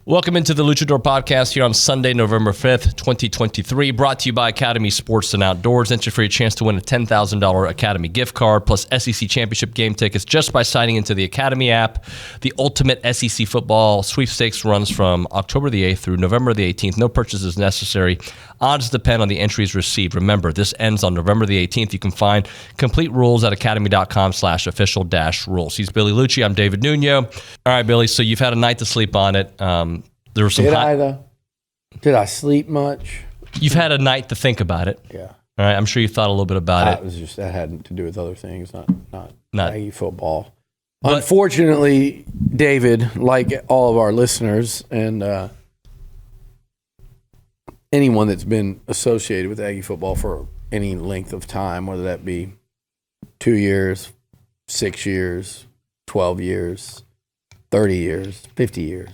Welcome into the Loochador Podcast here on Sunday, November 5th, 2023, brought to you by Academy Sports and Outdoors. Enter for your chance to win a $10,000 Academy gift card plus SEC Championship game tickets just by signing into the Academy app. The ultimate SEC football sweepstakes runs from October the 8th through November the 18th. No purchase is necessary. Odds depend on the entries received. Remember, this ends on November the 18th. You can find complete rules at academy.com/official-rules. He's Billy Liucci. I'm David Nuño. All right, Billy, so you've had a night to sleep on it. There was some Did I sleep much? You've had a night to think about it. Yeah. All right. I'm sure you thought a little bit about it. It was just that had to do with other things, not Aggie football. But, unfortunately, David, like all of our listeners and anyone that's been associated with Aggie football for any length of time, whether that be 2 years, 6 years, 12 years, 30 years, 50 years,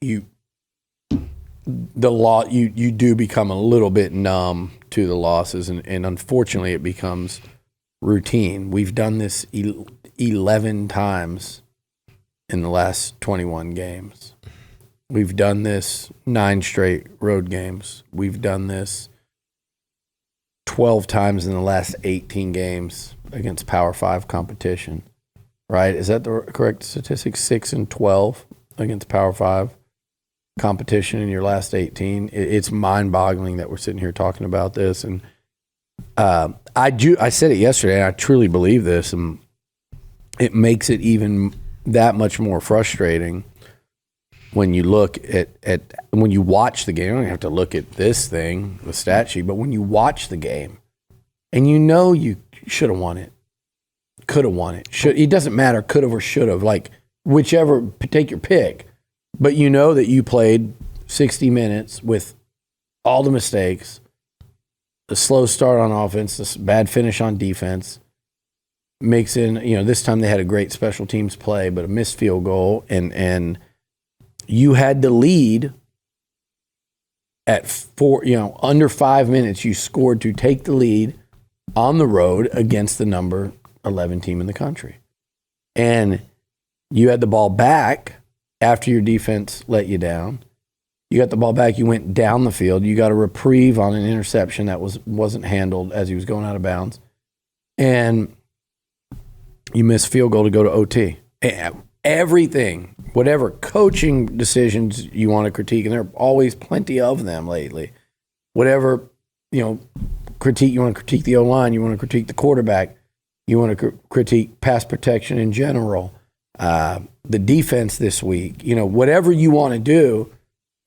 you do become a little bit numb to the losses, and unfortunately it becomes routine. We've done this 11 times in the last 21 games. We've done this 9 straight road games. We've done this 12 times in the last 18 games against Power 5 competition. Right? Is that the correct statistic? 6 and 12 against Power 5 competition in your last 18. It's mind-boggling that we're sitting here talking about this. And I said it yesterday, and I truly believe this, and it makes it even that much more frustrating when you look at when you watch the game. You don't have to look at this thing, the stat sheet, but when you watch the game and you know you should have won it, could have won it. It doesn't matter, could have or should have, like whichever, take your pick. But you know that you played 60 minutes with all the mistakes, the slow start on offense, the bad finish on defense, makes in, this time they had a great special teams play, but a missed field goal, and you had to lead at under 5 minutes. You scored to take the lead on the road against the number 11 team in the country. And you had the ball back after your defense let you down. You got the ball back, you went down the field, you got a reprieve on an interception that wasn't handled as he was going out of bounds, and you missed field goal to go to OT. Everything, whatever coaching decisions you want to critique, and there are always plenty of them lately, whatever, critique, you want to critique the O-line, you want to critique the quarterback, you want to critique pass protection in general, the defense this week, whatever you want to do,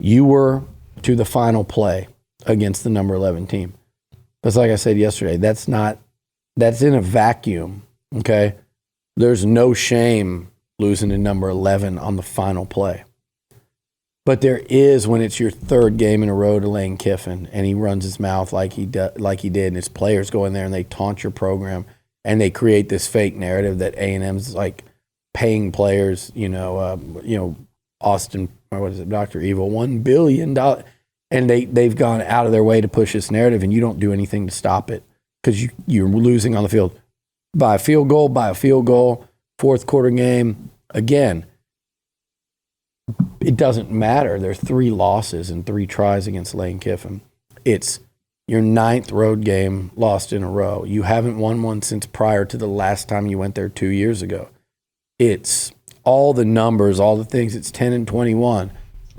you were to the final play against the number 11 team. Because like I said yesterday, that's in a vacuum, okay? There's no shame losing to number 11 on the final play. But there is when it's your third game in a row to Lane Kiffin, and he runs his mouth like he did, and his players go in there and they taunt your program, and they create this fake narrative that A&M's like paying players, Austin, or what is it, Dr. Evil, $1 billion. And they've gone out of their way to push this narrative, and you don't do anything to stop it because you're losing on the field by a field goal, fourth quarter game. Again, it doesn't matter. There are 3 losses and 3 tries against Lane Kiffin. It's your 9th road game lost in a row. You haven't won one since prior to the last time you went there 2 years ago. It's all the numbers, all the things. It's 10 and 21.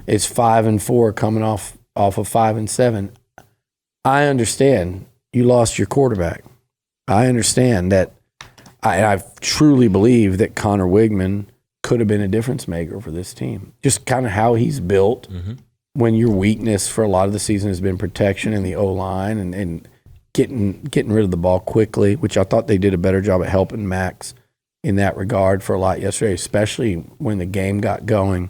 It's 5 and 4 coming off of 5 and 7. I understand you lost your quarterback. I understand that. I truly believe that Connor Wigman could have been a difference maker for this team. Just kind of how he's built. Mm-hmm. When your weakness for a lot of the season has been protection in the O-line and getting rid of the ball quickly, which I thought they did a better job at helping Max in that regard for a lot yesterday, especially when the game got going.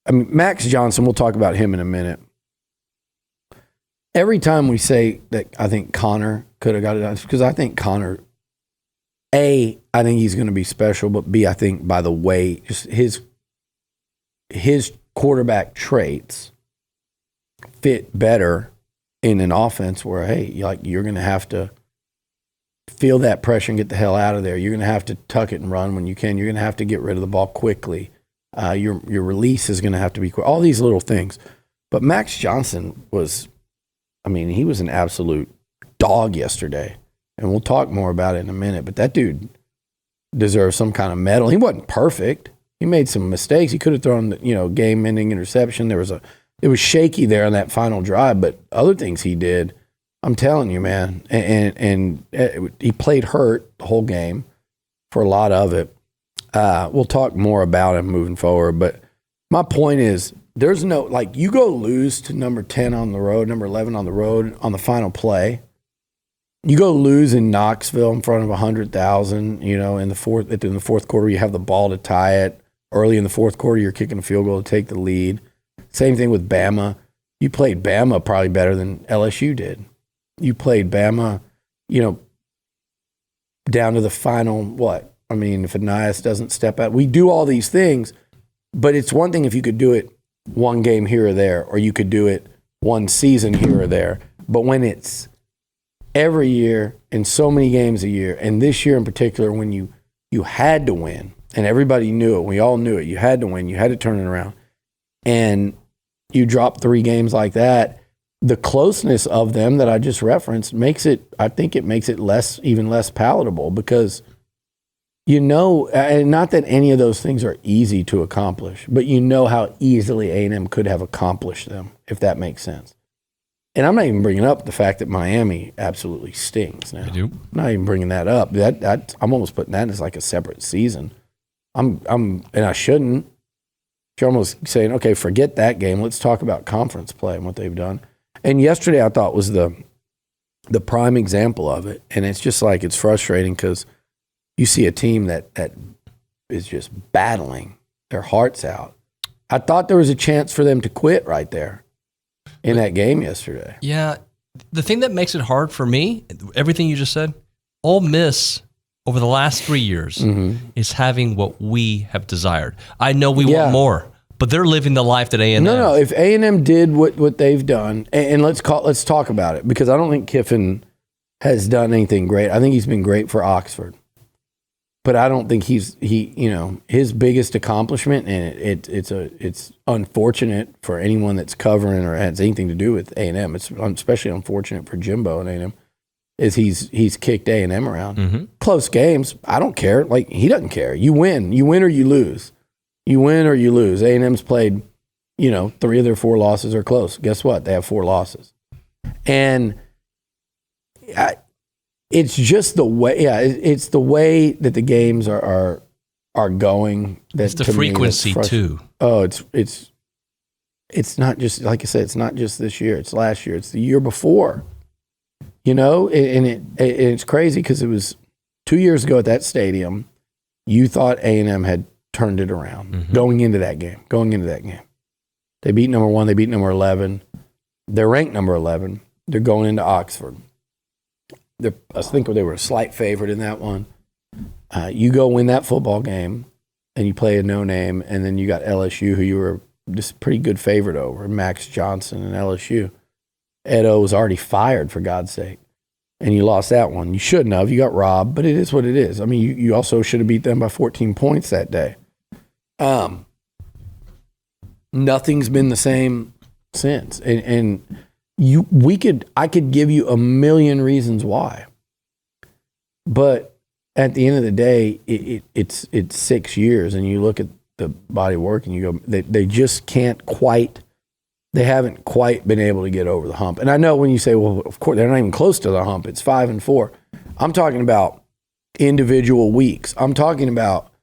I mean, Max Johnson, we'll talk about him in a minute. Every time we say that I think Connor could have got it done, it's because I think Connor, A, I think he's going to be special, but B, I think by the way, just his quarterback traits fit better in an offense where, hey, you're going to have to feel that pressure and get the hell out of there. You're going to have to tuck it and run when you can. You're going to have to get rid of the ball quickly. Your release is going to have to be quick. All these little things. But Max Johnson he was an absolute dog yesterday. And we'll talk more about it in a minute. But that dude deserves some kind of medal. He wasn't perfect. He made some mistakes. He could have thrown, game-ending interception. It was shaky there on that final drive. But other things he did, I'm telling you, man. And he played hurt the whole game for a lot of it. We'll talk more about him moving forward. But my point is, there's no, you go lose to number 10 on the road, number 11 on the road on the final play. You go lose in Knoxville in front of 100,000, in the fourth quarter, you have the ball to tie it. Early in the fourth quarter, you're kicking a field goal to take the lead. Same thing with Bama. You played Bama probably better than LSU did. You played Bama, down to the final, if Anias doesn't step out. We do all these things, but it's one thing if you could do it one game here or there, or you could do it one season here or there. But when it's every year and so many games a year, and this year in particular, when you had to win, and everybody knew it, we all knew it, you had to win, you had to turn it around, and you drop 3 games like that, the closeness of them that I just referenced makes it even less palatable because, and not that any of those things are easy to accomplish, but how easily A&M could have accomplished them, if that makes sense. And I'm not even bringing up the fact that Miami absolutely stings now. I'm not even bringing that up. I'm almost putting that as like a separate season. And I shouldn't. You're almost saying, okay, forget that game. Let's talk about conference play and what they've done. And yesterday I thought was the prime example of it. And it's just it's frustrating because you see a team that is just battling their hearts out. I thought there was a chance for them to quit right there in that game yesterday. Yeah. The thing that makes it hard for me, everything you just said, Ole Miss over the last 3 years is having what we have desired. I know we want more, but they're living the life that A&M. No. If A&M did what they've done, and let's talk about it, because I don't think Kiffin has done anything great. I think he's been great for Oxford, but I don't think his biggest accomplishment, and it's unfortunate for anyone that's covering or has anything to do with A&M. It's especially unfortunate for Jimbo and A&M. Is he's kicked A&M around. Close games, I don't care. He doesn't care. You win or you lose. You win or you lose. A&M's played, 3 of their 4 losses are close. Guess what? They have 4 losses. And it's just the way, it's the way that the games are going. It's the frequency too. Oh, it's not just, like I said, it's not just this year. It's last year. It's the year before. And it's crazy because it was 2 years ago at that stadium, you thought A&M had turned it around going into that game. They beat number 1. They beat number 11. They're ranked number 11. They're going into Oxford. I think they were a slight favorite in that one. You go win that football game, and you play a no-name, and then you got LSU, who you were just a pretty good favorite over, Max Johnson and LSU. Edo was already fired, for God's sake. And you lost that one. You shouldn't have. You got robbed, but it is what it is. I mean, you also should have beat them by 14 points that day. Nothing's been the same since. And I could give you a million reasons why. But at the end of the day, it's 6 years, and you look at the body of work and you go, they just can't quite. They haven't quite been able to get over the hump. And I know when you say, well, of course, they're not even close to the hump. It's 5-4. I'm talking about individual weeks. I'm talking about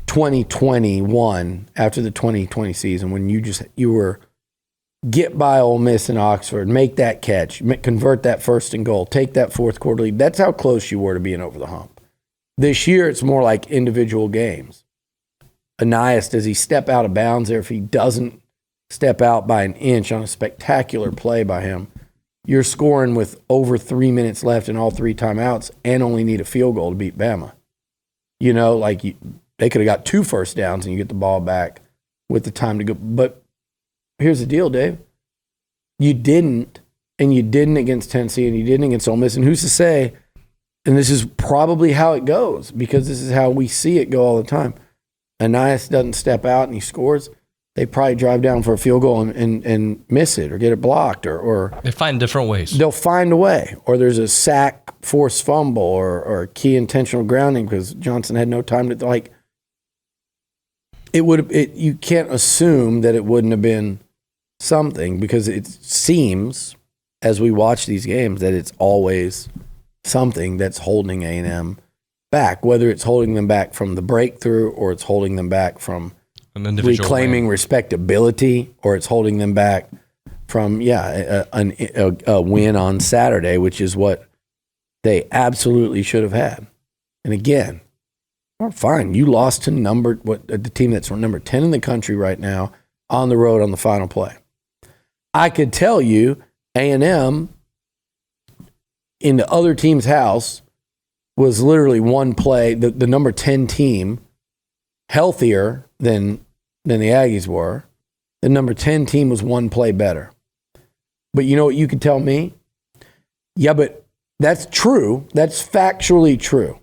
2021 after the 2020 season when you were get by Ole Miss and Oxford, make that catch, convert that 1st and goal, take that 4th quarter lead. That's how close you were to being over the hump. This year, it's more like individual games. Anias, does he step out of bounds there? If he doesn't step out by an inch on a spectacular play by him, you're scoring with over 3 minutes left and all 3 timeouts and only need a field goal to beat Bama. They could have got 2 first downs and you get the ball back with the time to go. But here's the deal, Dave. You didn't against Tennessee, and you didn't against Ole Miss. And who's to say, and this is probably how it goes, because this is how we see it go all the time. Anais doesn't step out and he scores, they probably drive down for a field goal and miss it or get it blocked or they find different ways. They'll find a way. Or there's a sack, forced fumble, or key intentional grounding because Johnson had no time to like. You can't assume that it wouldn't have been something because it seems as we watch these games that it's always something that's holding A&M back, whether it's holding them back from the breakthrough or it's holding them back from reclaiming respectability, or it's holding them back from a win on Saturday, which is what they absolutely should have had. And again, fine, you lost to the team that's number 10 in the country right now on the road on the final play. I could tell you A&M in the other team's house was literally one play, the number 10 team, healthier than the Aggies were. The number 10 team was one play better. But you know what you could tell me? Yeah, but that's true. That's factually true.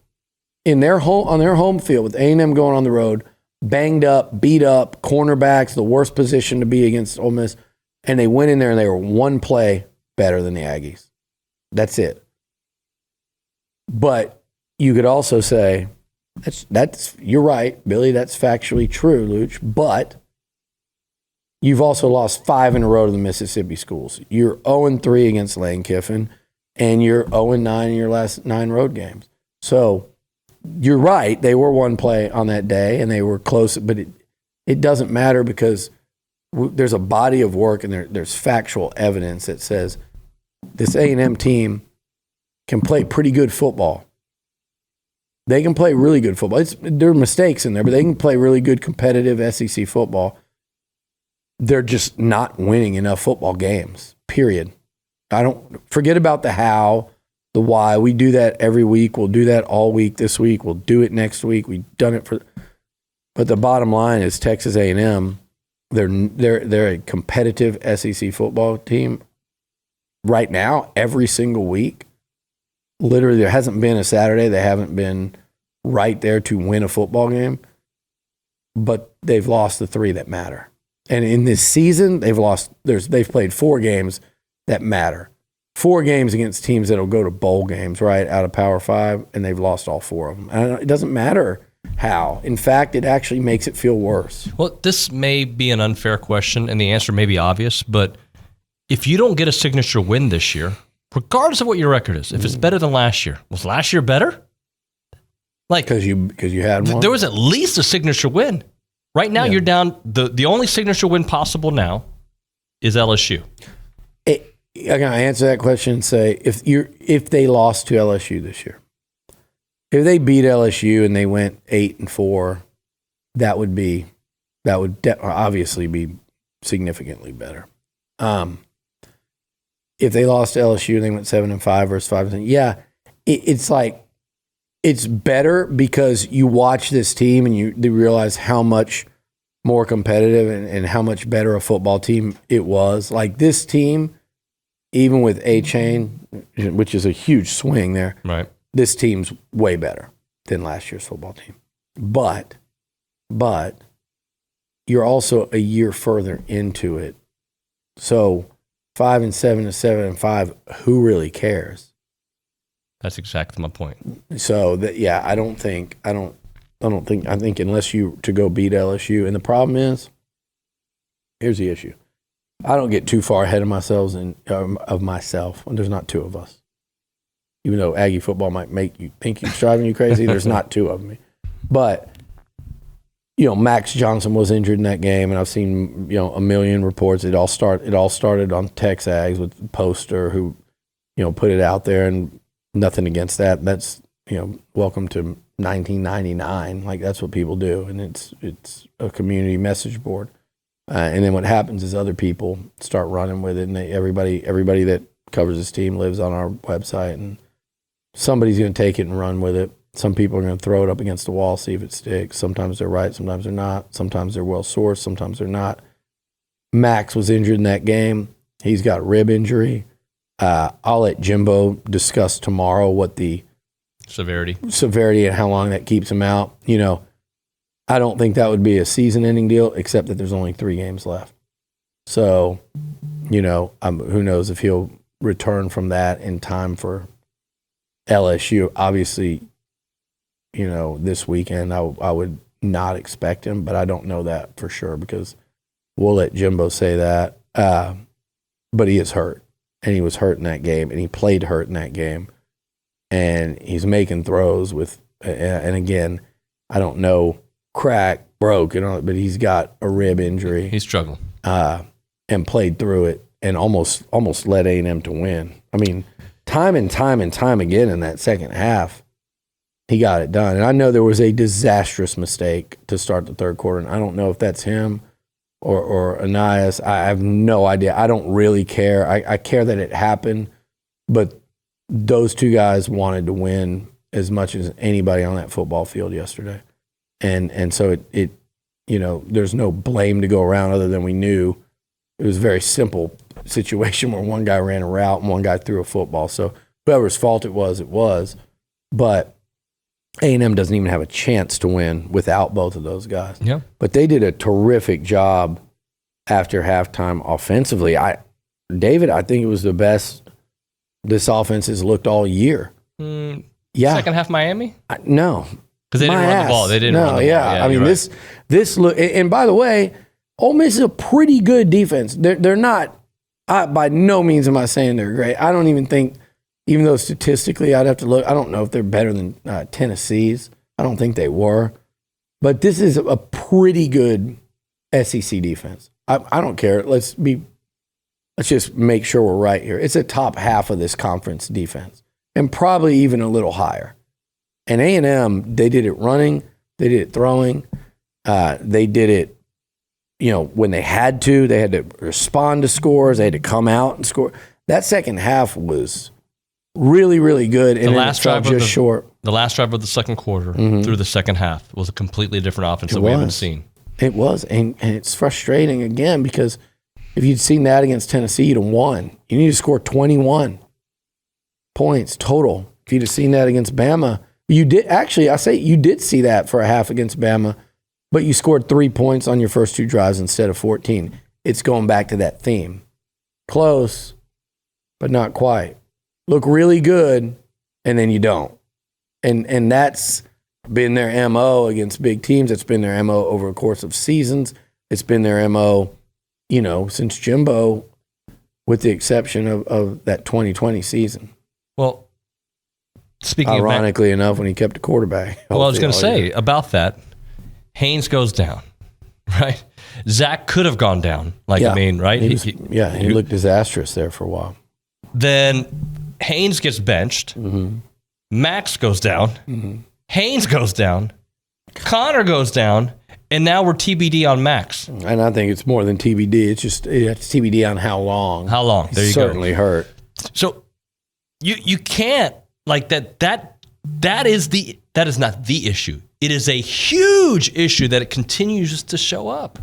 On their home field with A&M going on the road, banged up, beat up, cornerbacks, the worst position to be against Ole Miss, and they went in there and they were one play better than the Aggies. That's it. But you could also say, that's you're right, Billy, that's factually true, Luch, but you've also lost 5 in a row to the Mississippi schools. You're 0-3 against Lane Kiffin, and you're 0-9 in your last 9 road games. So you're right, they were one play on that day, and they were close, but it doesn't matter because there's a body of work and there's factual evidence that says this A&M team can play pretty good football. They can play really good football. There are mistakes in there, but they can play really good competitive SEC football. They're just not winning enough football games, period. I don't forget about the how, the why. We do that every week. We'll do that all week this week. We'll do it next week. We've done it but the bottom line is Texas A&M, they're a competitive SEC football team right now every single week. Literally, there hasn't been a Saturday they haven't been right there to win a football game, but they've lost the 3 that matter. And in this season, they've played 4 games that matter. 4 games against teams that'll go to bowl games, right, out of Power 5, and they've lost all 4 of them. And it doesn't matter how. In fact, it actually makes it feel worse. Well, this may be an unfair question, and the answer may be obvious, but if you don't get a signature win this year, regardless of what your record is, if it's better than last year, was last year better? Like because you had one. There was at least a signature win. Right now, you're down. The only signature win possible now is LSU. I'm gonna answer that question and say if they lost to LSU this year, if they beat LSU and they went 8-4, that would obviously be significantly better. If they lost to LSU and they went 7-5 versus 5-10, it's like it's better because you watch this team and you realize how much more competitive and how much better a football team it was. Like this team, even with A-Chain, which is a huge swing there, right? This team's way better than last year's football team. But you're also a year further into it, so 5-7 to 7-5, who really cares? That's exactly my point. So I think unless you to go beat LSU, and the problem is, here's the issue. I don't get too far ahead of myself of myself. There's not 2 of us. Even though Aggie football might make you think it's driving you crazy, there's not 2 of me. But Max Johnson was injured in that game, and I've seen a million reports. It all started on TexAgs with Poster, who put it out there, and nothing against that. That's welcome to 1999. Like that's what people do, and it's a community message board. And then what happens is other people start running with it, and everybody that covers this team lives on our website, and somebody's going to take it and run with it. Some people are going to throw it up against the wall, see if it sticks. Sometimes they're right, sometimes they're not. Sometimes they're well-sourced, sometimes they're not. Max was injured in that game. He's got rib injury. I'll let Jimbo discuss tomorrow what the severity and how long that keeps him out. I don't think that would be a season-ending deal, except that there's only 3 games left. So, who knows if he'll return from that in time for LSU. Obviously, this weekend I would not expect him, but I don't know that for sure because we'll let Jimbo say that. But he is hurt, and he was hurt in that game, and he played hurt in that game. And he's making throws with, and again, I don't know, crack, broke, but he's got a rib injury. He's struggling. And played through it and almost led A&M to win. I mean, time and time again in that second half, he got it done. And I know there was a disastrous mistake to start the third quarter, and I don't know if that's him or Anais. I have no idea. I don't really care. I care that it happened, but those 2 guys wanted to win as much as anybody on that football field yesterday. And so it there's no blame to go around other than we knew it was a very simple situation where one guy ran a route and one guy threw a football. So whoever's fault it was. But A&M doesn't even have a chance to win without both of those guys. Yeah. But they did a terrific job after halftime offensively. David, I think it was the best this offense has looked all year. Yeah. Second half Miami? No. Because they didn't run the ball. They didn't run the ball. Yeah. I mean, right. this look, and by the way, Ole Miss is a pretty good defense. They're not, by no means am I saying they're great. I don't even think, even though statistically I'd have to look, I don't know if they're better than Tennessee's. I don't think they were. But this is a pretty good SEC defense. I don't care. Let's just make sure we're right here. It's a top half of this conference defense, and probably even a little higher. And A&M, they did it running, they did it throwing, they did it, when they had to respond to scores, they had to come out and score. That second half was really, really good. And the last drive just short. The last drive of the second quarter through the second half was a completely different offense that we haven't seen. It was, and it's frustrating again because if you'd seen that against Tennessee, you'd have won. You need to score 21 points total. If you'd have seen that against Bama, you did actually. I say you did see that for a half against Bama. But you scored 3 points on your first 2 drives instead of 14. It's going back to that theme. Close, but not quite. Look really good, and then you don't. And that's been their MO against big teams. It's been their MO over a course of seasons. It's been their MO, since Jimbo, with the exception of that 2020 season. Well, speaking ironically enough, when he kept a quarterback. Well, I was going to say about that, Haynes goes down, right? Zach could have gone down. Right? He looked disastrous there for a while. Then Haynes gets benched. Mm-hmm. Max goes down. Mm-hmm. Haynes goes down. Connor goes down. And now we're TBD on Max. And I think it's more than TBD. It's TBD on how long. How long? There you go. Certainly hurt. So you can't that is not the issue. It is a huge issue that it continues to show up.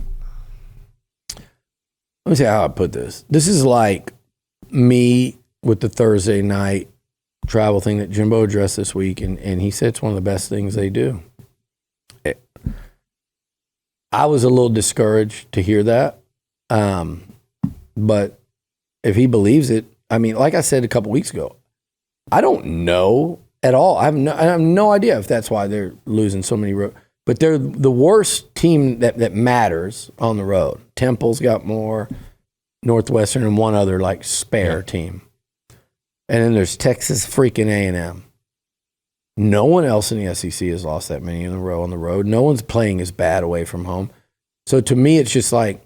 Let me see how I put this. This is like me with the Thursday night travel thing that Jimbo addressed this week, and he said it's one of the best things they do. I was a little discouraged to hear that, but if he believes it, I mean, like I said a couple weeks ago, I don't know at all. I have no idea if that's why they're losing so many road. But they're the worst team that matters on the road. Temple's got more, Northwestern, and one other spare team. And then there's Texas freaking A&M. No one else in the SEC has lost that many in a row on the road. No one's playing as bad away from home. So to me, it's just at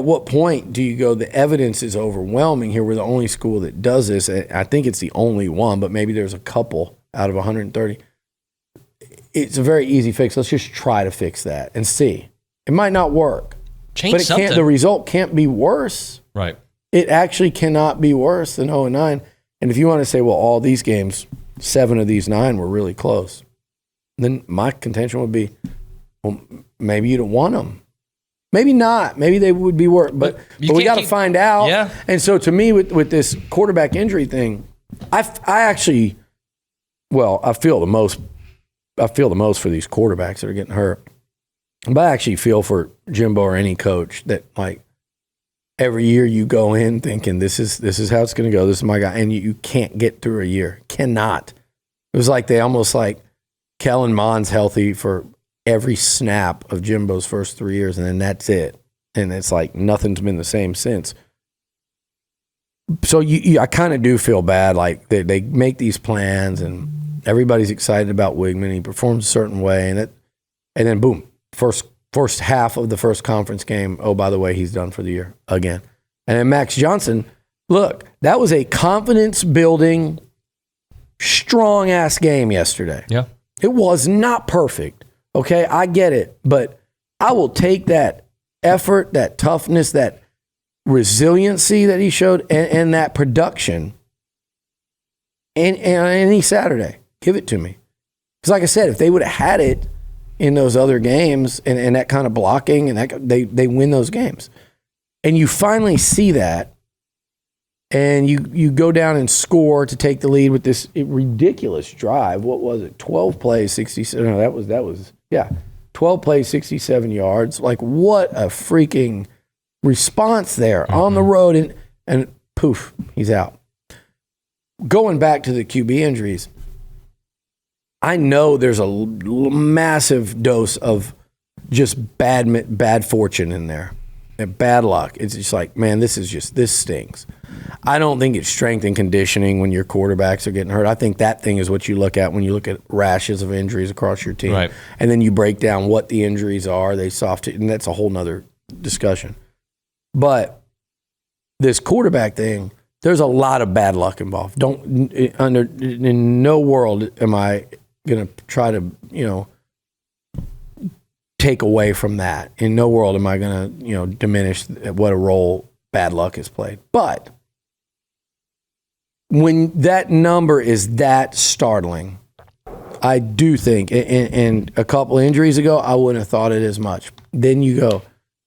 what point do you go, the evidence is overwhelming here. We're the only school that does this. I think it's the only one, but maybe there's a couple out of 130. It's a very easy fix. Let's just try to fix that and see. It might not work. Change something. The result can't be worse. Right. It actually cannot be worse than 0-9. And if you want to say, well, all these games, 7 of these 9 were really close, then my contention would be, well, maybe you don't want them. Maybe not. Maybe they would be worse. But we got to find out. Yeah. And so to me, with this quarterback injury thing, I feel the most I feel the most for these quarterbacks that are getting hurt. But I actually feel for Jimbo or any coach that, like, every year you go in thinking this is how it's going to go. This is my guy. And you can't get through a year. Cannot. It was like they almost like Kellen Mond's healthy for every snap of Jimbo's first 3 years, and then that's it. And it's like nothing's been the same since. So I kind of do feel bad. Like they make these plans, and everybody's excited about Wigman. He performs a certain way, and then boom, first half of the first conference game. Oh, by the way, he's done for the year again. And then Max Johnson. Look, that was a confidence building, strong ass game yesterday. Yeah, it was not perfect. Okay, I get it, but I will take that effort, that toughness, that resiliency that he showed, and that production and any Saturday. Give it to me. Because like I said, if they would have had it in those other games and that kind of blocking, and that they win those games. And you finally see that, and you go down and score to take the lead with this ridiculous drive. What was it? 12 plays, 67. No, that was 12 plays, 67 yards. Like, what a freaking response there on the road, and poof, he's out. Going back to the QB injuries, I know there's a massive dose of just bad fortune in there, and bad luck. It's just like, man, this stinks. I don't think it's strength and conditioning when your quarterbacks are getting hurt. I think that thing is what you look at when you look at rashes of injuries across your team. Right. And then you break down what the injuries are, they soft, and that's a whole nother discussion. But this quarterback thing, there's a lot of bad luck involved. In no world am I going to try to, take away from that. In no world am I going to, diminish what a role bad luck has played. But when that number is that startling, I do think, and a couple injuries ago, I wouldn't have thought it as much. Then you go,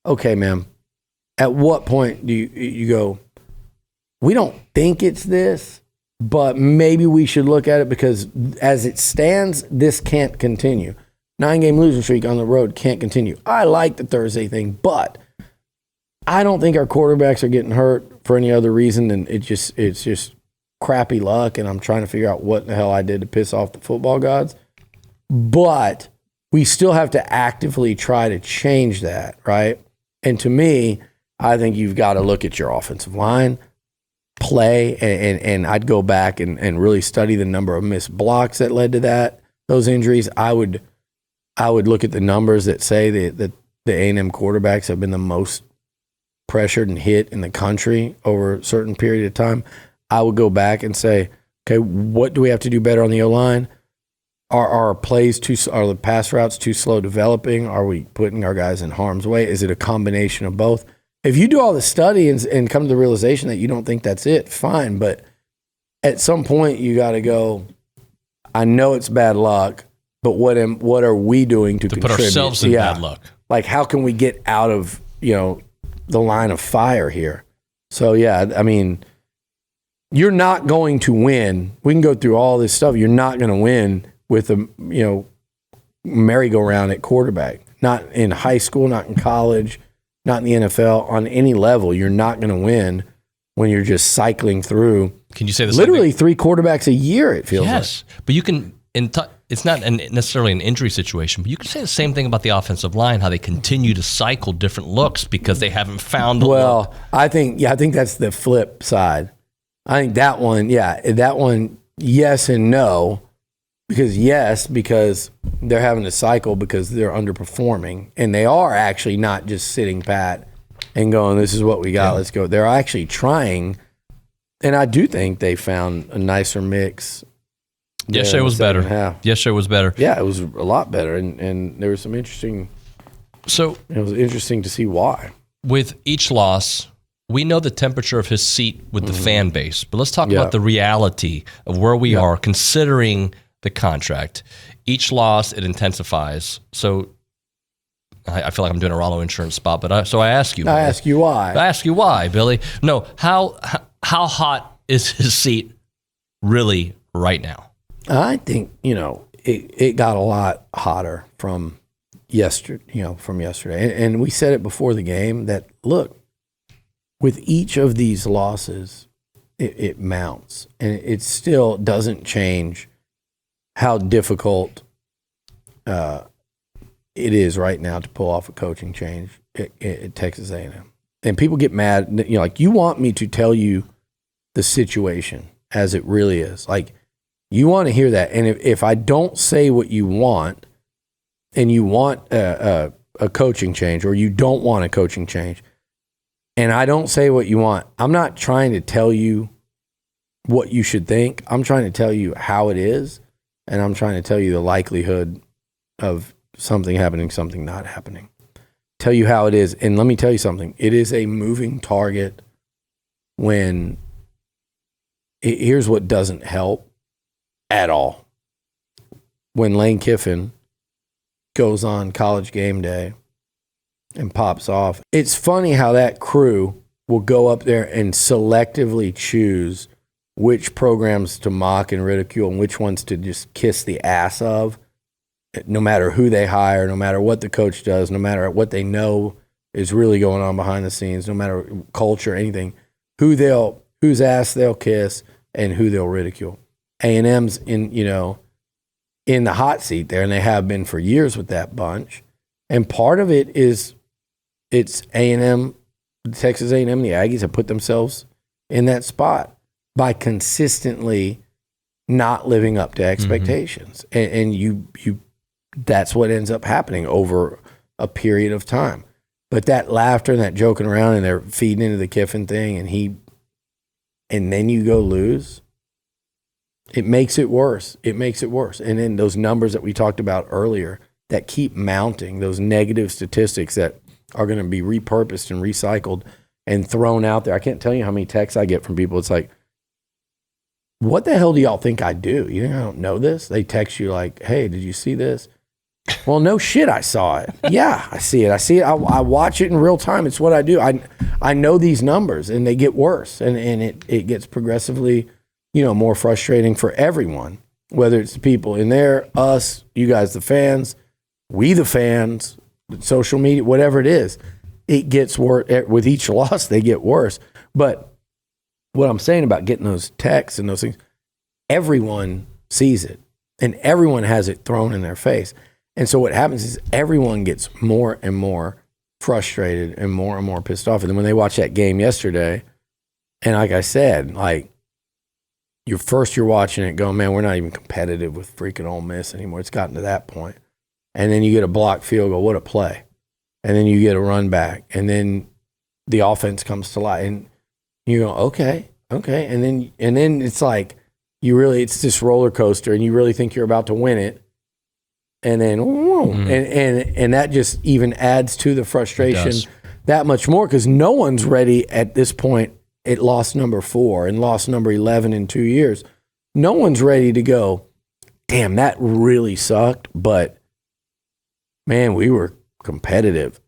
okay, man, at what point do you go, we don't think it's this, but maybe we should look at it, because as it stands, this can't continue. 9-game losing streak on the road can't continue. I like the Thursday thing, but I don't think our quarterbacks are getting hurt for any other reason than it's just crappy luck, and I'm trying to figure out what the hell I did to piss off the football gods. But we still have to actively try to change that, right? And to me, I think you've got to look at your offensive line, play, and I'd go back and really study the number of missed blocks that led to those injuries. I would look at the numbers that say that the A&M quarterbacks have been the most pressured and hit in the country over a certain period of time. I would go back and say, okay, what do we have to do better on the O-line? Are our plays are the pass routes too slow developing? Are we putting our guys in harm's way? Is it a combination of both? If you do all the study and come to the realization that you don't think that's it, fine. But at some point, you got to go, I know it's bad luck, but what are we doing to contribute? Put ourselves in bad luck? Like, how can we get out of, the line of fire here? So, yeah, I mean, you're not going to win. We can go through all this stuff. You're not going to win with a, merry-go-round at quarterback. Not in high school, not in college, not in the NFL. On any level, you're not going to win when you're just cycling through. Can you say this? Literally 3 quarterbacks a year, it feels like. Yes, but you can. It's not necessarily an injury situation, but you can say the same thing about the offensive line, how they continue to cycle different looks because they haven't found the look. I think that's the flip side. I think that one, yes and no. Because they're having to cycle because they're underperforming, and they are actually not just sitting pat and going, this is what we got, let's go. They're actually trying, and I do think they found a nicer mix. Yesterday was better. Yesterday was better. Yeah, it was a lot better, and there was some interesting. So it was interesting to see why. With each loss, we know the temperature of his seat with the fan base, but let's talk about the reality of where we are considering the contract. Each loss, it intensifies. So I feel like I'm doing a Rollo insurance spot, but I ask you. I ask you why. I ask you why, Billy. No, how hot is his seat really right now? I think, it got a lot hotter from yesterday. And we said it before the game that, look, with each of these losses, it mounts. And it still doesn't change how difficult it is right now to pull off a coaching change at Texas A&M. And people get mad, you want me to tell you the situation as it really is. Like, you want to hear that. And if I don't say what you want, and you want a coaching change, or you don't want a coaching change, and I don't say what you want, I'm not trying to tell you what you should think. I'm trying to tell you how it is, and I'm trying to tell you the likelihood of something happening, something not happening. Tell you how it is. And let me tell you something. It is a moving target when here's what doesn't help at all. When Lane Kiffin goes on College Game Day and pops off, it's funny how that crew will go up there and selectively choose which programs to mock and ridicule and which ones to just kiss the ass of, no matter who they hire, no matter what the coach does, no matter what they know is really going on behind the scenes, no matter culture, anything, whose ass they'll kiss and who they'll ridicule. A&M's in the hot seat there, and they have been for years with that bunch. And part of it is it's A&M, Texas A&M, and the Aggies have put themselves in that spot by consistently not living up to expectations. Mm-hmm. And you that's what ends up happening over a period of time. But that laughter and that joking around, and they're feeding into the Kiffin thing, and then you go lose, it makes it worse. It makes it worse. And then those numbers that we talked about earlier that keep mounting, those negative statistics that are going to be repurposed and recycled and thrown out there. I can't tell you how many texts I get from people. It's like, what the hell do y'all think I do? You think I don't know this? They text you like, hey, did you see this? Well, no shit, I saw it. Yeah, I see it. I watch it in real time. It's what I do. I know these numbers, and they get worse, and it gets progressively, more frustrating for everyone, whether it's the people in there, us, you guys, the fans, we, the fans, social media, whatever it is. It gets worse. With each loss, they get worse. But what I'm saying about getting those texts and those things, everyone sees it, and everyone has it thrown in their face. And so what happens is everyone gets more and more frustrated and more pissed off. And then when they watch that game yesterday, and like I said, like, you're watching it going, man, we're not even competitive with freaking Ole Miss anymore. It's gotten to that point. And then you get a blocked field goal, what a play. And then you get a run back, and then the offense comes to life. And you go, okay. And then it's like, it's this roller coaster, and you really think you're about to win it. And then, and that just even adds to the frustration that much more, because no one's ready at this point at loss number 4 and loss number 11 in 2 years. No one's ready to go, damn, that really sucked, but man, we were competitive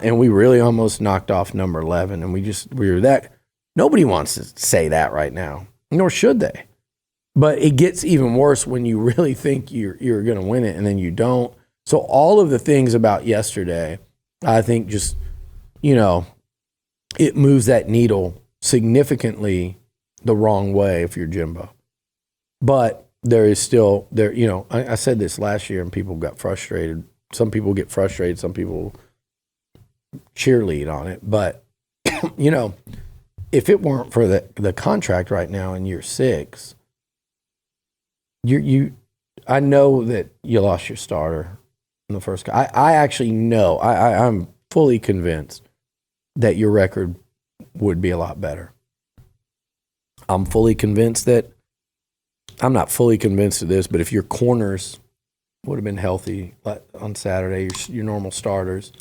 and we really almost knocked off number 11, and we were that. Nobody wants to say that right now, nor should they. But it gets even worse when you really think you're going to win it, and then you don't. So all of the things about yesterday, I think just, it moves that needle significantly the wrong way if you're Jimbo. But there is still, I said this last year, and people got frustrated. Some people get frustrated. Some people cheerlead on it. But, if it weren't for the contract right now in year 6, I know that you lost your starter in the first. I actually know. I'm fully convinced that your record would be a lot better. I'm fully convinced that. I'm not fully convinced of this, but if your corners would have been healthy on Saturday, your normal starters,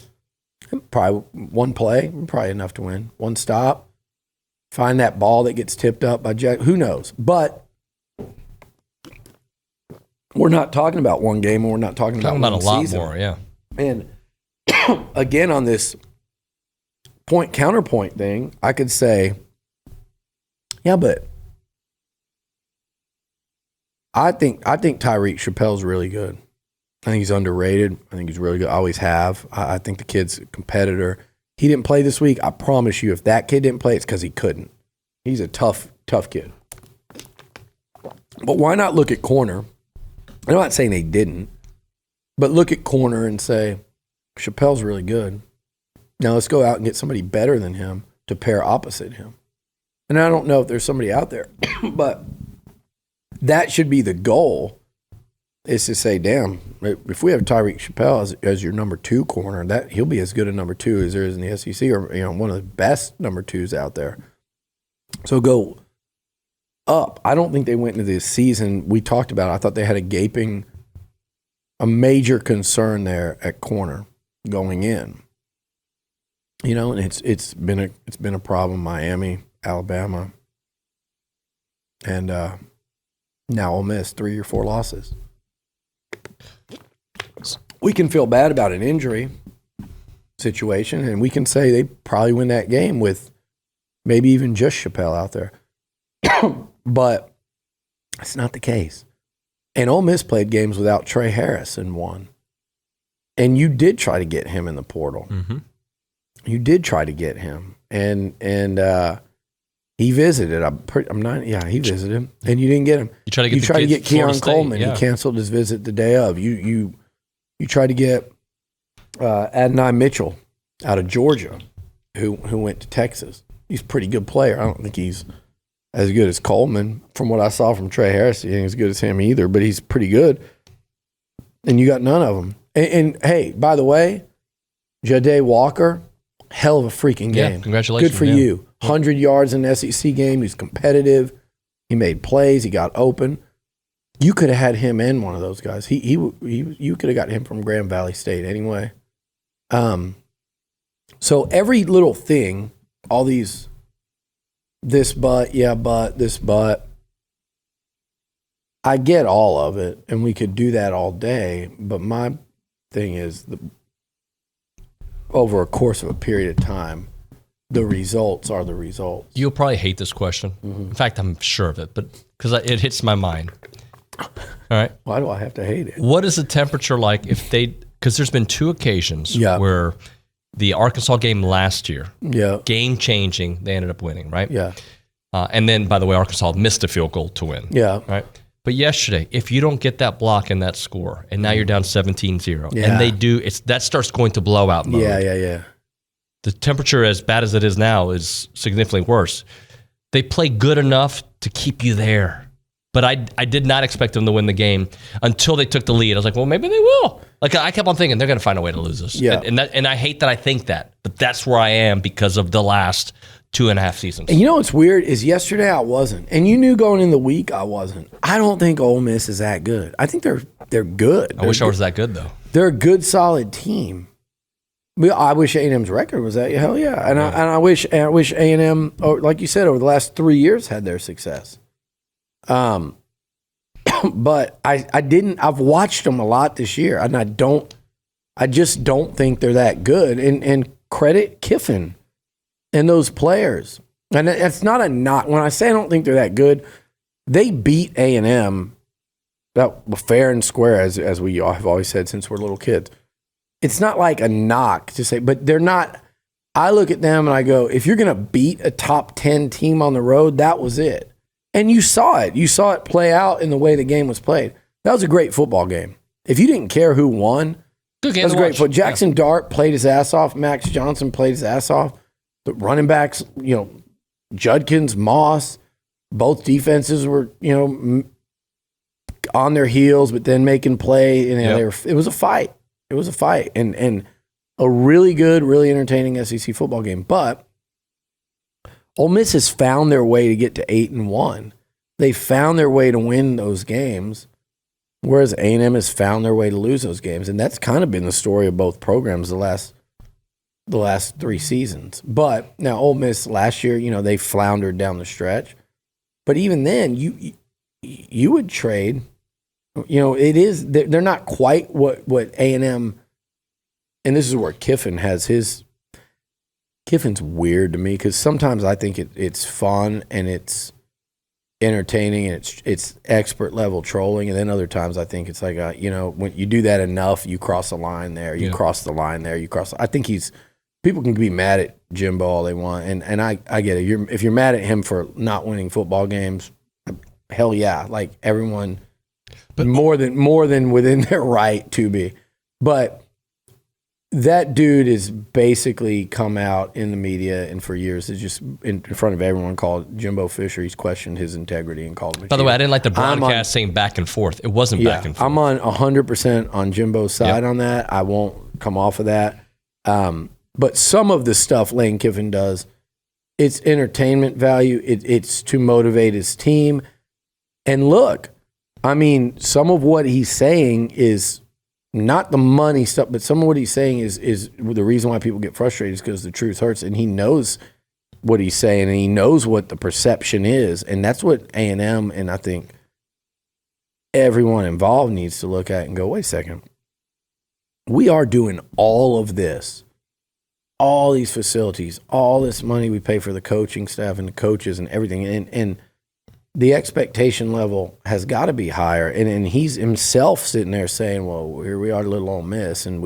probably one play, probably enough to win. One stop, find that ball that gets tipped up by Jack. Who knows? But we're not talking about one game, and we're not talking about a lot season. more, yeah. And again, on this counterpoint thing, I could say, yeah, but I think Tyreek Chappelle's really good. I think he's underrated. I think he's really good. I always have. I think the kid's a competitor. He didn't play this week. I promise you, if that kid didn't play, it's because he couldn't. He's a tough kid. But why not look at corner? I'm not saying they didn't, but look at corner and say, Chappelle's really good. Now let's go out and get somebody better than him to pair opposite him. And I don't know if there's somebody out there, but that should be the goal, is to say, damn, if we have Tyreek Chappelle as your number 2 corner, that he'll be as good a number 2 as there is in the SEC, or one of the best number 2s out there. So go up. I don't think they went into this season. We talked about it. I thought they had a major concern there at corner going in. And it's been a problem. Miami, Alabama, and now Ole Miss, 3 or 4 losses. We can feel bad about an injury situation, and we can say they probably win that game with maybe even just Chappelle out there. But that's not the case. And Ole Miss played games without Trey Harris and won. And you did try to get him in the portal. Mm-hmm. You did try to get him, and he visited. He visited, and you didn't get him. You tried to get Keon Coleman. Yeah. He canceled his visit the day of. You tried to get Adonai Mitchell out of Georgia, who went to Texas. He's a pretty good player. I don't think he's as good as Coleman. From what I saw from Trey Harris, he ain't as good as him either, but he's pretty good. And you got none of them. And hey, by the way, Ja'Day Walker, hell of a freaking game. Yeah, congratulations. Good for you. 100 yards in the SEC game. He's competitive. He made plays. He got open. You could have had him in one of those guys. You could have got him from Grand Valley State anyway. So every little thing, all these, this but, I get all of it, and we could do that all day. But my thing is, over a course of a period of time, the results are the results. You'll probably hate this question. Mm-hmm. In fact, I'm sure of it, but because it hits my mind. All right. Why do I have to hate it? What is the temperature like because there's been 2 occasions where the Arkansas game last year, game changing, they ended up winning, right? Yeah. And then, by the way, Arkansas missed a field goal to win. Yeah. Right. But yesterday, if you don't get that block and that score, and now you're down 17-0, and they do, that starts going to blowout mode. Yeah. The temperature, as bad as it is now, is significantly worse. They play good enough to keep you there. But I did not expect them to win the game until they took the lead. I was like, well, maybe they will. Like, I kept on thinking they're going to find a way to lose this. Yeah. And I hate that I think that, but that's where I am because of the last 2.5 seasons. And you know what's weird is yesterday I wasn't. And you knew going in the week I wasn't. I don't think Ole Miss is that good. I think they're good. I wish I was that good, though. They're a good, solid team. I wish A&M's record was that. Hell yeah. And I wish A&M, like you said, over the last 3 years had their success. But I didn't. I've watched them a lot this year, and I just don't think they're that good. And credit Kiffin and those players. And it's not a knock. When I say I don't think they're that good, they beat A&M fair and square, as we have always said since we're little kids. It's not like a knock to say, but they're not. I look at them and I go, if you're going to beat a top 10 team on the road, that was it. And you saw it. You saw it play out in the way the game was played. That was a great football game. If you didn't care who won, that was great. Jackson Dart played his ass off. Max Johnson played his ass off. The running backs, Judkins, Moss, both defenses were, on their heels, but then making play. And it was a fight. It was a fight. And a really good, really entertaining SEC football game. But Ole Miss has found their way to get to 8-1. They found their way to win those games, whereas A&M has found their way to lose those games. And that's kind of been the story of both programs the last 3 seasons. But now Ole Miss last year, they floundered down the stretch. But even then, you would trade. They're not quite what A&M, and this is where Kiffin has his. Kiffin's weird to me because sometimes I think it's fun and it's entertaining and it's expert level trolling, and then other times I think it's like when you do that enough, you cross the line there, you cross the line there, you cross. I think people can be mad at Jimbo all they want, and I get it. If you're mad at him for not winning football games, hell yeah, like everyone, but more than within their right to be, but. That dude is basically come out in the media and for years is just in front of everyone called Jimbo Fisher. He's questioned his integrity and called him. By the way, I didn't like the broadcast saying back and forth. It wasn't back and forth. I'm on 100% on Jimbo's side on that. I won't come off of that. But some of the stuff Lane Kiffin does, it's entertainment value. It's to motivate his team. And look, I mean, some of what he's saying is not the money stuff, but some of what he's saying is the reason why people get frustrated is because the truth hurts, and he knows what he's saying, and he knows what the perception is, and that's what A&M and I think everyone involved needs to look at and go, wait a second. We are doing all of this, all these facilities, all this money we pay for the coaching staff and the coaches and everything, and the expectation level has got to be higher. And he's himself sitting there saying, well, here we are, little Ole Miss, and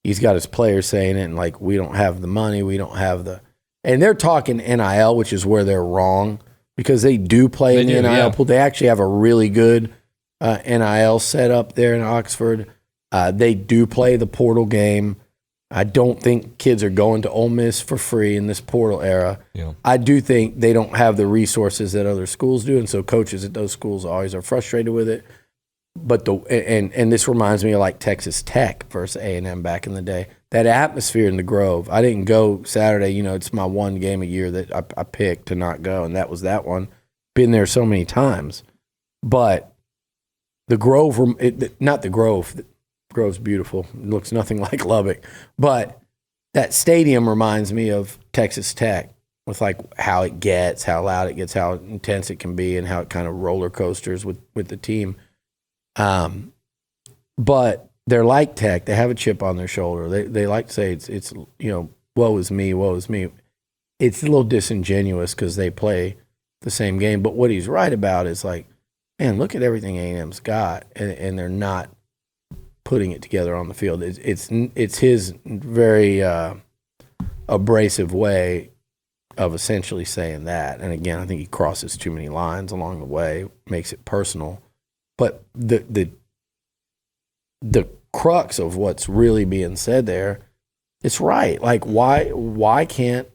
he's got his players saying it, and like, we don't have the money, we don't have the – and they're talking NIL, which is where they're wrong, because they do play in the NIL pool. They actually have a really good NIL set up there in Oxford. They do play the portal game. I don't think kids are going to Ole Miss for free in this portal era. Yeah. I do think they don't have the resources that other schools do, and so coaches at those schools always are frustrated with it. But and this reminds me of like Texas Tech versus A&M back in the day. That atmosphere in the Grove. I didn't go Saturday. It's my one game a year that I picked to not go, and that was that one. Been there so many times. But the Grove, not the Grove. Grove's beautiful. It looks nothing like Lubbock. But that stadium reminds me of Texas Tech with like how it gets, how loud it gets, how intense it can be, and how it kind of roller coasters with the team. But they're like Tech. They have a chip on their shoulder. They like to say it's woe is me, woe is me. It's a little disingenuous because they play the same game. But what he's right about is like, man, look at everything A&M's got, and they're not putting it together on the field. It's his very abrasive way of essentially saying that. And again, I think he crosses too many lines along the way, makes it personal. But the crux of what's really being said there, it's right. Like, why can't?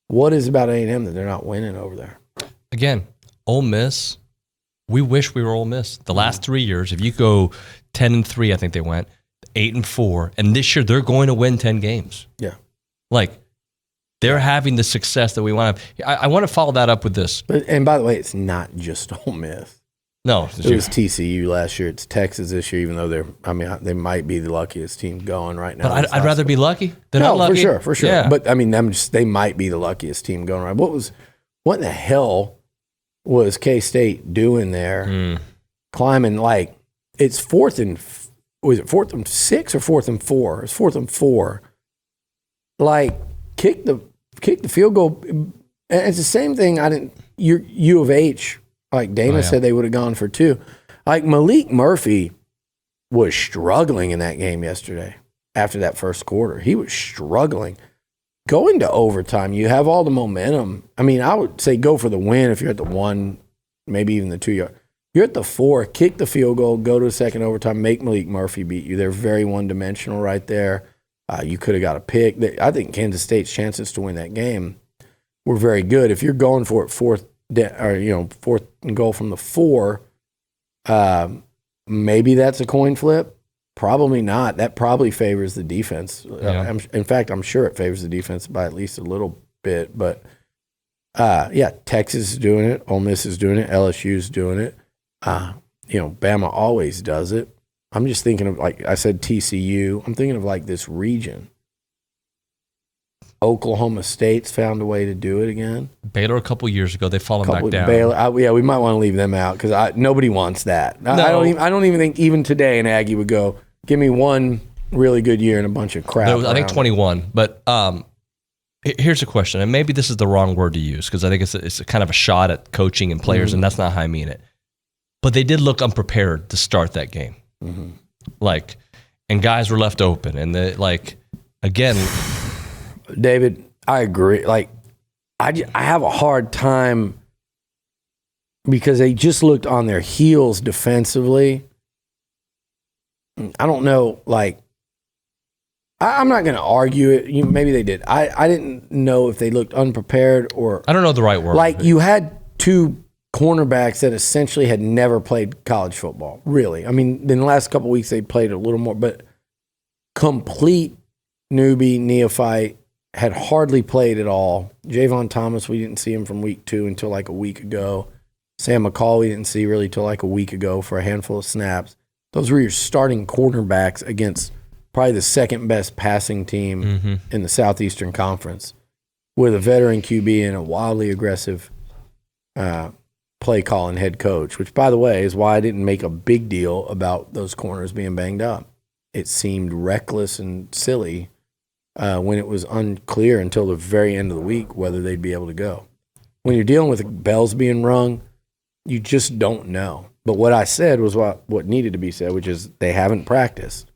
What is about A&M that they're not winning over there? Again, Ole Miss. We wish we were Ole Miss. The last 3 years, if you go 10-3, I think they went 8-4, and this year they're going to win 10 games. Yeah, like they're having the success that we want to. I want to follow that up with this. And by the way, it's not just Ole Miss. No, it was TCU last year. It's Texas this year, even though they might be the luckiest team going right now. But I'd rather be lucky than unlucky. For sure. Yeah. But I mean, they might be the luckiest team going right. What in the hell was K-State doing there? Climbing like it's fourth and 6 or 4th and 4? It's 4th and 4. Like kick the field goal. And it's the same thing. U of H. Like Dana said, they would have gone for 2. Like Malik Murphy was struggling in that game yesterday. After that first quarter, he was struggling. Going to overtime, you have all the momentum. I mean, I would say go for the win if you're at the 1, maybe even the 2 yard. You're at the 4, kick the field goal, go to the second overtime, make Malik Murphy beat you. They're very one-dimensional right there. You could have got a pick. I think Kansas State's chances to win that game were very good. If you're going for it 4th and goal from the 4, maybe that's a coin flip. Probably not. That probably favors the defense. Yeah. In fact, I'm sure it favors the defense by at least a little bit. But, Texas is doing it. Ole Miss is doing it. LSU is doing it. Bama always does it. I'm just thinking of, like I said, TCU. I'm thinking of, like, this region. Oklahoma State's found a way to do it again. Baylor a couple years ago, they've fallen back down. Baylor, we might want to leave them out because nobody wants that. No. I don't even think even today an Aggie would go, give me one really good year and a bunch of crap. I think 21. But Here's a question, and maybe this is the wrong word to use because I think it's a kind of a shot at coaching and players, and that's not how I mean it. But they did look unprepared to start that game. Like, and guys were left open, and again. David, I agree. Like, I have a hard time because they just looked on their heels defensively. I don't know, like, I'm not going to argue it. Maybe they did. I didn't know if they looked unprepared or... I don't know the right word. Like, you had two cornerbacks that essentially had never played college football, really. I mean, in the last couple of weeks, they played a little more, but complete newbie, neophyte, had hardly played at all. Javon Thomas, we didn't see him from week 2 until like a week ago. Sam McCall, we didn't see really till like a week ago for a handful of snaps. Those were your starting cornerbacks against probably the second best passing team in the Southeastern Conference with a veteran QB and a wildly aggressive play calling head coach, which, by the way, is why I didn't make a big deal about those corners being banged up. It seemed reckless and silly when it was unclear until the very end of the week whether they'd be able to go. When you're dealing with bells being rung, you just don't know. But what I said was what needed to be said, which is they haven't practiced.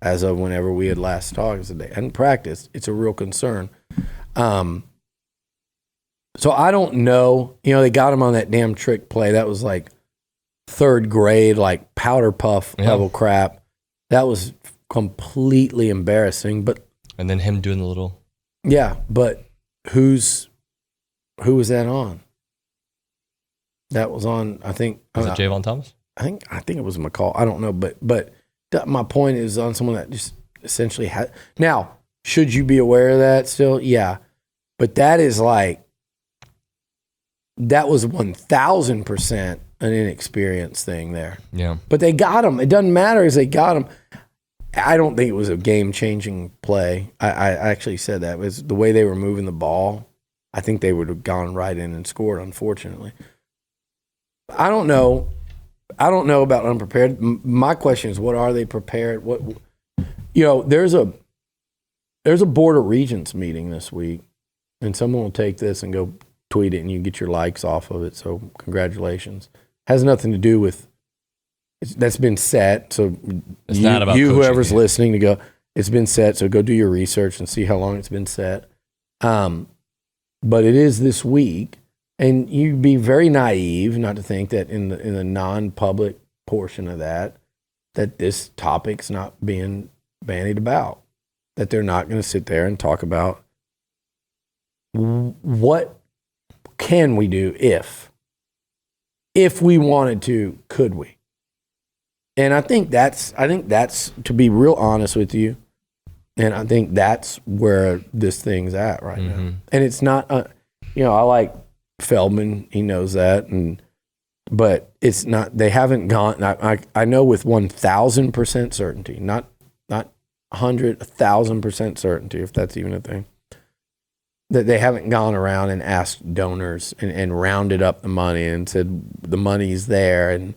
As of whenever we had last talked, I said they hadn't practiced. It's a real concern. So I don't know. You know, they got him on that damn trick play. That was like third grade, like powder puff level crap. That was completely embarrassing. And then him doing the little... Yeah, but who was that on? That was on, I think... Was it Javon Thomas? I think it was McCall. I don't know, but my point is on someone that just essentially had... Now, should you be aware of that still? Yeah. But that is like... That was 1,000% an inexperienced thing there. Yeah. But they got him. It doesn't matter as they got him. I don't think it was a game-changing play. I actually said that. It was the way they were moving the ball. I think they would have gone right in and scored, unfortunately. I don't know. I don't know about unprepared. My question is, what are they prepared? What, you know, there's a Board of Regents meeting this week, and someone will take this and go tweet it, and you get your likes off of it. So congratulations. Has nothing to do with that's been set. So it's not about coaching, whoever's listening to go. It's been set. So go do your research and see how long it's been set. But it is this week. And you'd be very naive not to think that in the non-public portion of that this topic's not being bandied about, that they're not going to sit there and talk about what can we do if we wanted to, could we? And I think that's to be real honest with you, and I think that's where this thing's at right now. And it's not, I like Feldman, he knows that, but it's not. They haven't gone. I know with 1,000% certainty, not 100, 1,000% certainty, if that's even a thing, that they haven't gone around and asked donors and rounded up the money and said the money's there, and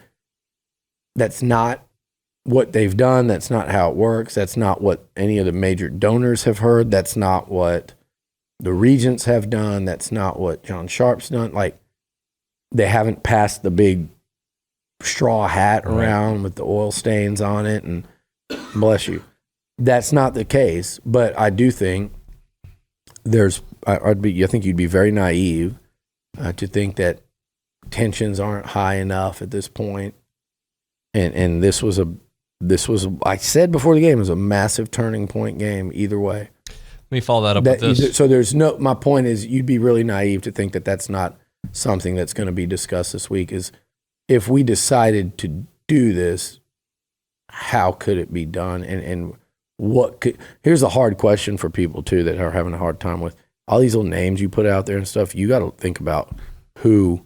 that's not what they've done. That's not how it works. That's not what any of the major donors have heard. That's not what the Regents have done. That's not what John Sharp's done. Like, they haven't passed the big straw hat around with the oil stains on it, and bless you. That's not the case. But I do think I think you'd be very naive to think that tensions aren't high enough at this point. And this was I said before the game, it was a massive turning point game either way. Let me follow that up with this. So my point is, you'd be really naive to think that that's not something that's going to be discussed this week. Is if we decided to do this, how could it be done? And what could, here's a hard question for people too that are having a hard time with all these little names you put out there and stuff. You got to think about who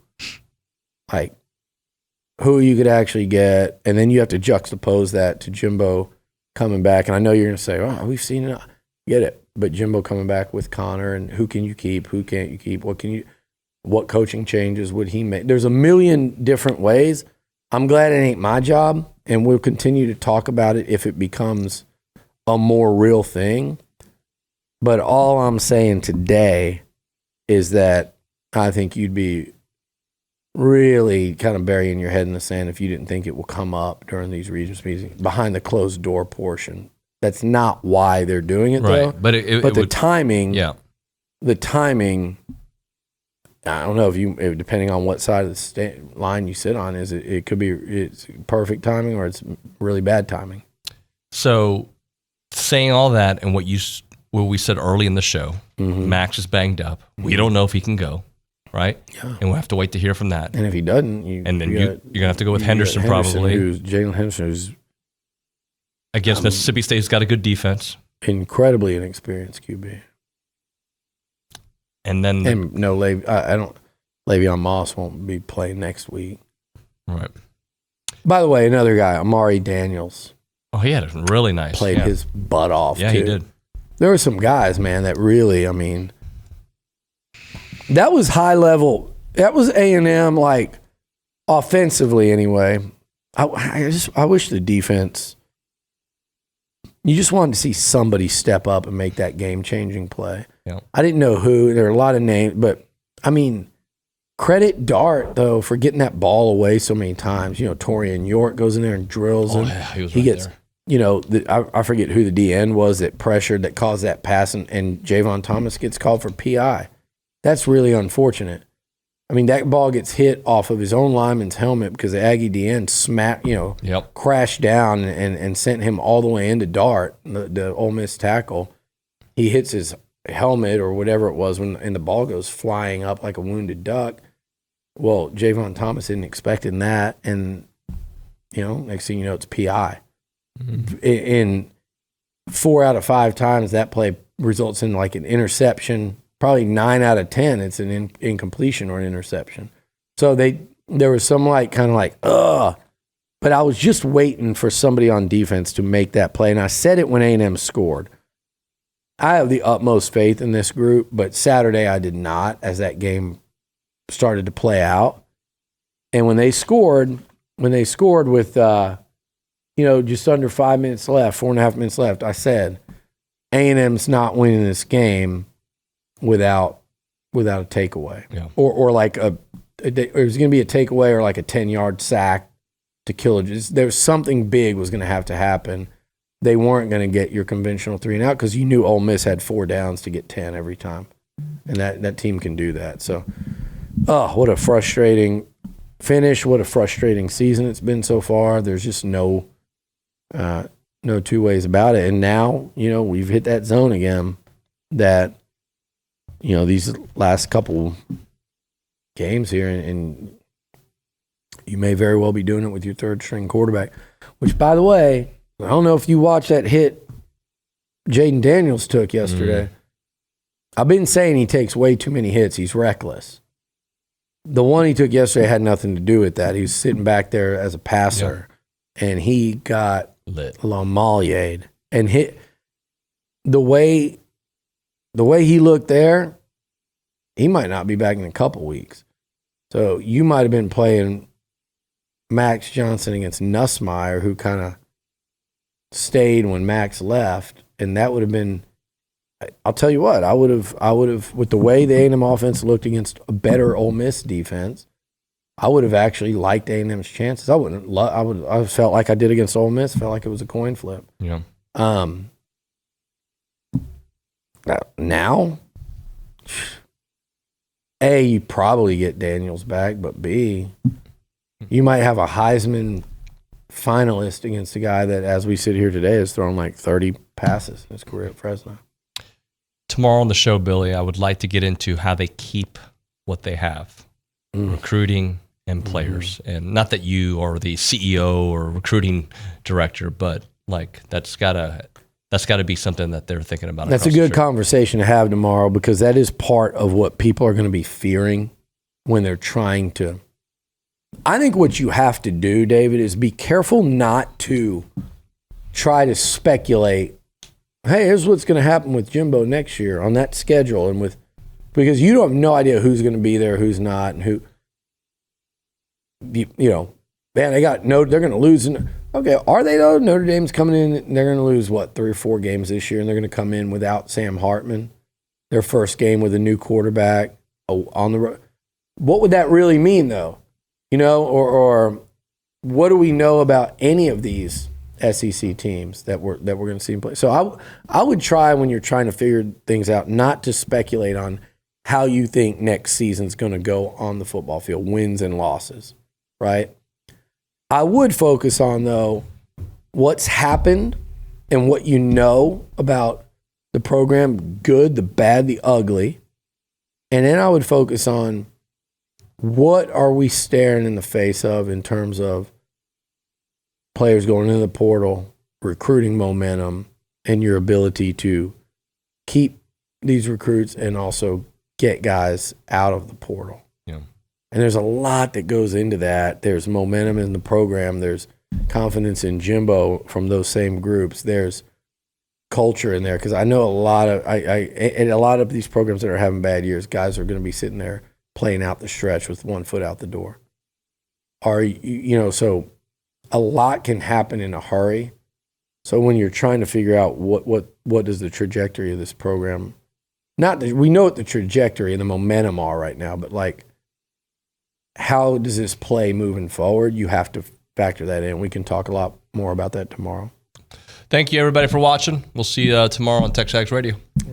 you could actually get. And then you have to juxtapose that to Jimbo coming back. And I know you're going to say, oh, we've seen it. Get it. But Jimbo coming back with Connor, and who can you keep? Who can't you keep? What coaching changes would he make? There's a million different ways. I'm glad it ain't my job, and we'll continue to talk about it if it becomes a more real thing. But all I'm saying today is that I think you'd be really kind of burying your head in the sand if you didn't think it will come up during these Regents meetings behind the closed door portion. That's not why they're doing it, though. But the timing, yeah. The timing, I don't know if depending on what side of the line you sit on, it could be it's perfect timing or it's really bad timing. So, saying all that and what we said early in the show, Max is banged up. We don't know if he can go, right? Yeah. And we'll have to wait to hear from that. And if he doesn't, you're gonna have to go with Henderson probably. Jalen Henderson, who's against Mississippi State, has got a good defense. Incredibly inexperienced QB. And then Le'Veon Moss won't be playing next week. Right. By the way, another guy, Amari Daniels. Oh, he had a really nice. Played his butt off, Yeah, too. he did. There were some guys, man, that really, that was high level. That was A&M, like, offensively anyway. I wish the defense, you just wanted to see somebody step up and make that game-changing play. Yeah. I didn't know who. There are a lot of names, but, credit Dart, though, for getting that ball away so many times. Torian York goes in there and drills him. Yeah, he was he gets, there. I forget who the DN was that pressured, that caused that pass, and Javon Thomas gets called for PI. That's really unfortunate. That ball gets hit off of his own lineman's helmet because the Aggie DN crashed down and sent him all the way into Dart, the Ole Miss tackle. He hits his helmet or whatever it was and the ball goes flying up like a wounded duck. Well, Javon Thomas isn't expecting that, and next thing you know, it's PI. In 4 out of 5 times that play results in like an interception. Probably 9 out of 10, it's an incompletion or an interception. So there was some but I was just waiting for somebody on defense to make that play, and I said it when A&M scored. I have the utmost faith in this group, but Saturday I did not as that game started to play out. And when they scored with just under 5 minutes left, 4.5 minutes left, I said A&M's not winning this game without a takeaway. Yeah. Or like it was going to be a takeaway or like a 10-yard sack to kill it. There's something big was going to have to happen. They weren't going to get your conventional 3 and out because you knew Ole Miss had 4 downs to get 10 every time. And that team can do that. So, what a frustrating finish. What a frustrating season it's been so far. There's just no two ways about it. And now, we've hit that zone again that, these last couple games here, and you may very well be doing it with your third-string quarterback, which, by the way, I don't know if you watched that hit Jaden Daniels took yesterday. I've been saying he takes way too many hits. He's reckless. The one he took yesterday had nothing to do with that. He was sitting back there as a passer, and he got Lamallied and hit the way he looked there. He might not be back in a couple weeks. So you might have been playing Max Johnson against Nussmeier, who kind of stayed when Max left, and that would have been. I'll tell you what, I would have with the way the A&M offense looked against a better Ole Miss defense, I would have actually liked A&M's chances. I felt like I did against Ole Miss. Felt like it was a coin flip. Yeah. Now, A, you probably get Daniels back, but B, you might have a Heisman finalist against a guy that, as we sit here today, has thrown like 30 passes in his career at Fresno. Tomorrow on the show, Billy, I would like to get into how they keep what they have, recruiting and players. And not that you are the CEO or recruiting director, but like that's gotta be something that they're thinking about. That's a good conversation to have tomorrow, because that is part of what people are going to be fearing when they're trying to. I think what you have to do, David, is be careful not to try to speculate. Hey, here's what's going to happen with Jimbo next year on that schedule, and because you don't have no idea who's going to be there, who's not, and who. Man, they're going to lose. Okay, are they though? Notre Dame's coming in, and they're going to lose, 3 or 4 games this year, and they're going to come in without Sam Hartman. Their first game with a new quarterback on the road. What would that really mean, though? Or what do we know about any of these SEC teams that we're going to see in play? So I would try, when you're trying to figure things out, not to speculate on how you think next season's going to go on the football field, wins and losses, right? I would focus on, though, what's happened and what you know about the program, good, the bad, the ugly. And then I would focus on what are we staring in the face of in terms of players going into the portal, recruiting momentum, and your ability to keep these recruits and also get guys out of the portal. Yeah. And there's a lot that goes into that. There's momentum in the program. There's confidence in Jimbo from those same groups. There's culture in there, because I know a lot of these programs that are having bad years, guys are going to be sitting there playing out the stretch with one foot out the door. So a lot can happen in a hurry. So when you're trying to figure out what is the trajectory of this program, we know what the trajectory and the momentum are right now, but how does this play moving forward? You have to factor that in. We can talk a lot more about that tomorrow. Thank you, everybody, for watching. We'll see you tomorrow on TexAgs Radio.